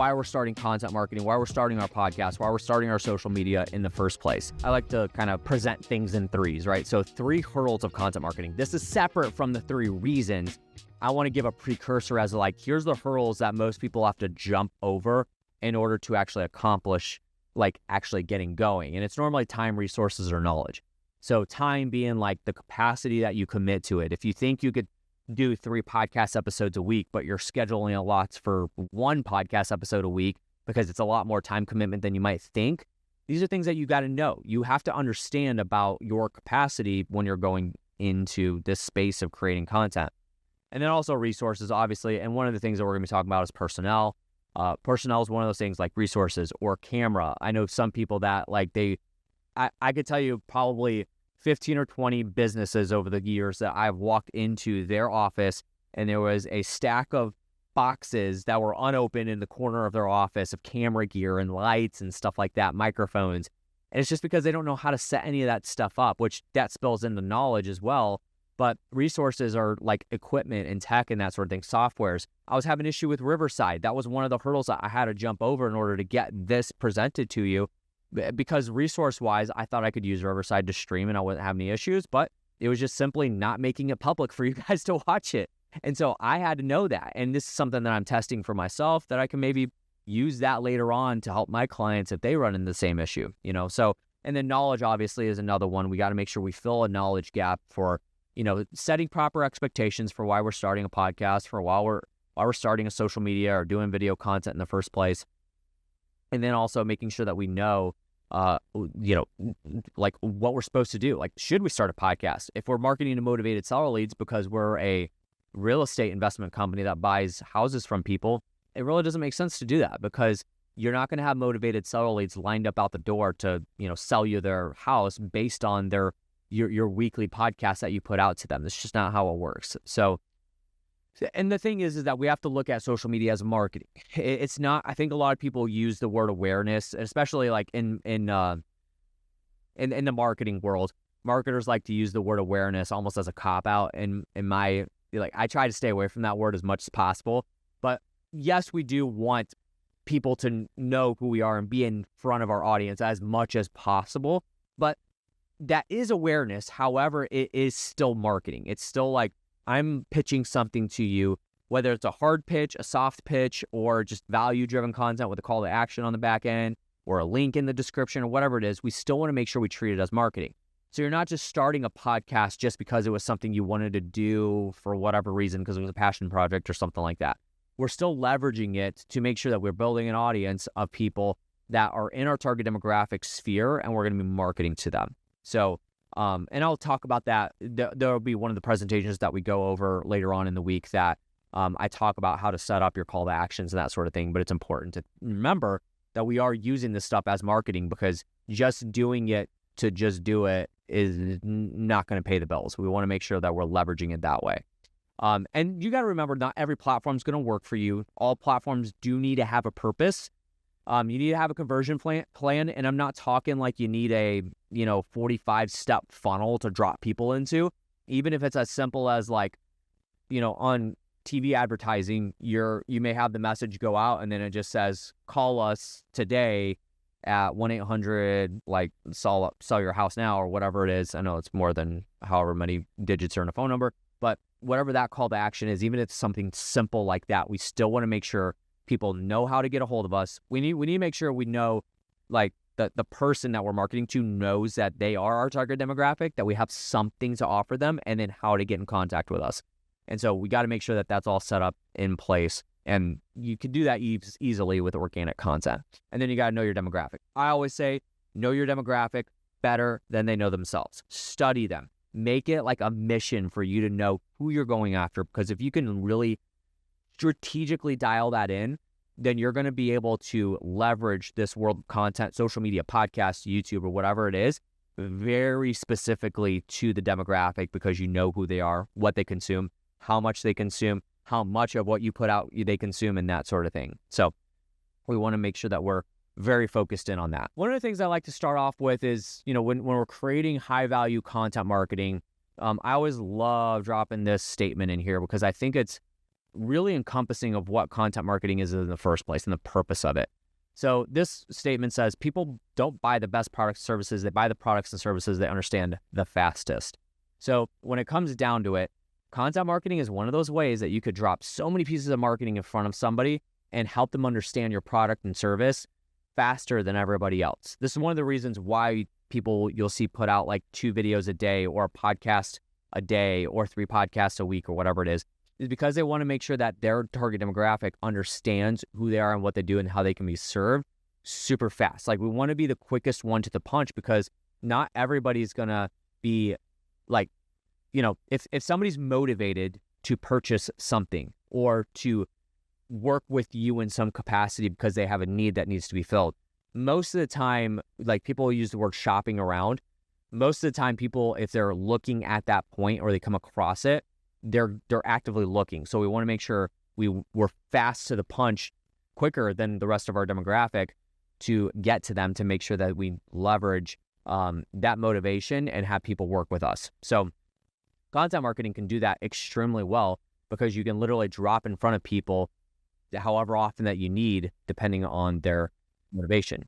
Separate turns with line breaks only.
why we're starting content marketing, why we're starting our podcast, why we're starting our social media in the first place. I like to kind of present things in threes, right? So 3 hurdles of content marketing. This is separate from the 3 reasons. I want to give a precursor as like, here's the hurdles that most people have to jump over in order to actually accomplish like actually getting going. And it's normally time, resources, or knowledge. So time being like the capacity that you commit to it. If you think you could do 3 podcast episodes a week, but you're scheduling a lot for 1 podcast episode a week because it's a lot more time commitment than you might think. These are things that you got to know. You have to understand about your capacity when you're going into this space of creating content. And then also resources, obviously. And one of the things that we're going to be talking about is personnel. Personnel is one of those things like resources or camera. I know some people that like I could tell you probably 15 or 20 businesses over the years that I've walked into their office and there was a stack of boxes that were unopened in the corner of their office of camera gear and lights and stuff like that, microphones. And it's just because they don't know how to set any of that stuff up, which that spills into knowledge as well. But resources are like equipment and tech and that sort of thing, softwares. I was having an issue with Riverside. That was one of the hurdles that I had to jump over in order to get this presented to you. Because resource-wise, I thought I could use Riverside to stream and I wouldn't have any issues, but it was just simply not making it public for you guys to watch it. And so I had to know that. And this is something that I'm testing for myself that I can maybe use that later on to help my clients if they run into the same issue, you know? So, and then knowledge obviously is another one. We got to make sure we fill a knowledge gap for, you know, setting proper expectations for why we're starting a podcast, for why we're starting a social media or doing video content in the first place. And then also making sure that we know, you know, like what we're supposed to do. Like, should we start a podcast? If we're marketing to motivated seller leads because we're a real estate investment company that buys houses from people, it really doesn't make sense to do that because you're not going to have motivated seller leads lined up out the door to, you know, sell you their house based on your weekly podcast that you put out to them. That's just not how it works. So, and the thing is that we have to look at social media as marketing. It's not, I think a lot of people use the word awareness, especially like in the marketing world. Marketers like to use the word awareness almost as a cop-out. And I try to stay away from that word as much as possible. But yes, we do want people to know who we are and be in front of our audience as much as possible. But that is awareness. However, it is still marketing. It's still like, I'm pitching something to you, whether it's a hard pitch, a soft pitch, or just value-driven content with a call to action on the back end, or a link in the description, or whatever it is. We still want to make sure we treat it as marketing. So you're not just starting a podcast just because it was something you wanted to do for whatever reason, because it was a passion project or something like that. We're still leveraging it to make sure that we're building an audience of people that are in our target demographic sphere, and we're going to be marketing to them. So, and I'll talk about that. There'll be one of the presentations that we go over later on in the week that I talk about how to set up your call to actions and that sort of thing. But it's important to remember that we are using this stuff as marketing, because just doing it to just do it is not going to pay the bills. We want to make sure that we're leveraging it that way. And you got to remember, not every platform is going to work for you. All platforms do need to have a purpose. You need to have a conversion plan, and I'm not talking like you need a 45-step funnel to drop people into. Even if it's as simple as like, on TV advertising, you may have the message go out and then it just says, call us today at 1-800 like sell your house now, or whatever it is. I know it's more than however many digits are in a phone number, but whatever that call to action is, even if it's something simple like that, we still want to make sure people know how to get a hold of us. We need to make sure we know, like, the person that we're marketing to knows that they are our target demographic, that we have something to offer them, and then how to get in contact with us. And so we got to make sure that that's all set up in place. And you can do that easily with organic content. And then you got to know your demographic. I always say, know your demographic better than they know themselves. Study them. Make it like a mission for you to know who you're going after, because if you can really strategically dial that in, then you're going to be able to leverage this world of content, social media, podcast, YouTube, or whatever it is, very specifically to the demographic, because you know who they are, what they consume, how much they consume, how much of what you put out they consume, and that sort of thing. So we want to make sure that we're very focused in on that. One of the things I like to start off with is, when we're creating high value content marketing, I always love dropping this statement in here, because I think it's really encompassing of what content marketing is in the first place and the purpose of it. So this statement says people don't buy the best products and services, they buy the products and services they understand the fastest. So when it comes down to it, content marketing is one of those ways that you could drop so many pieces of marketing in front of somebody and help them understand your product and service faster than everybody else. This is one of the reasons why you'll see put out like 2 videos a day or a podcast a day or 3 podcasts a week or whatever it is because they want to make sure that their target demographic understands who they are and what they do and how they can be served super fast. Like we want to be the quickest one to the punch because not everybody's going to be like, if somebody's motivated to purchase something or to work with you in some capacity because they have a need that needs to be filled, most of the time, like people use the word shopping around. Most of the time people, if they're looking at that point or they come across it, they're actively looking. So we want to make sure we're fast to the punch quicker than the rest of our demographic to get to them to make sure that we leverage that motivation and have people work with us. So content marketing can do that extremely well because you can literally drop in front of people however often that you need, depending on their motivation.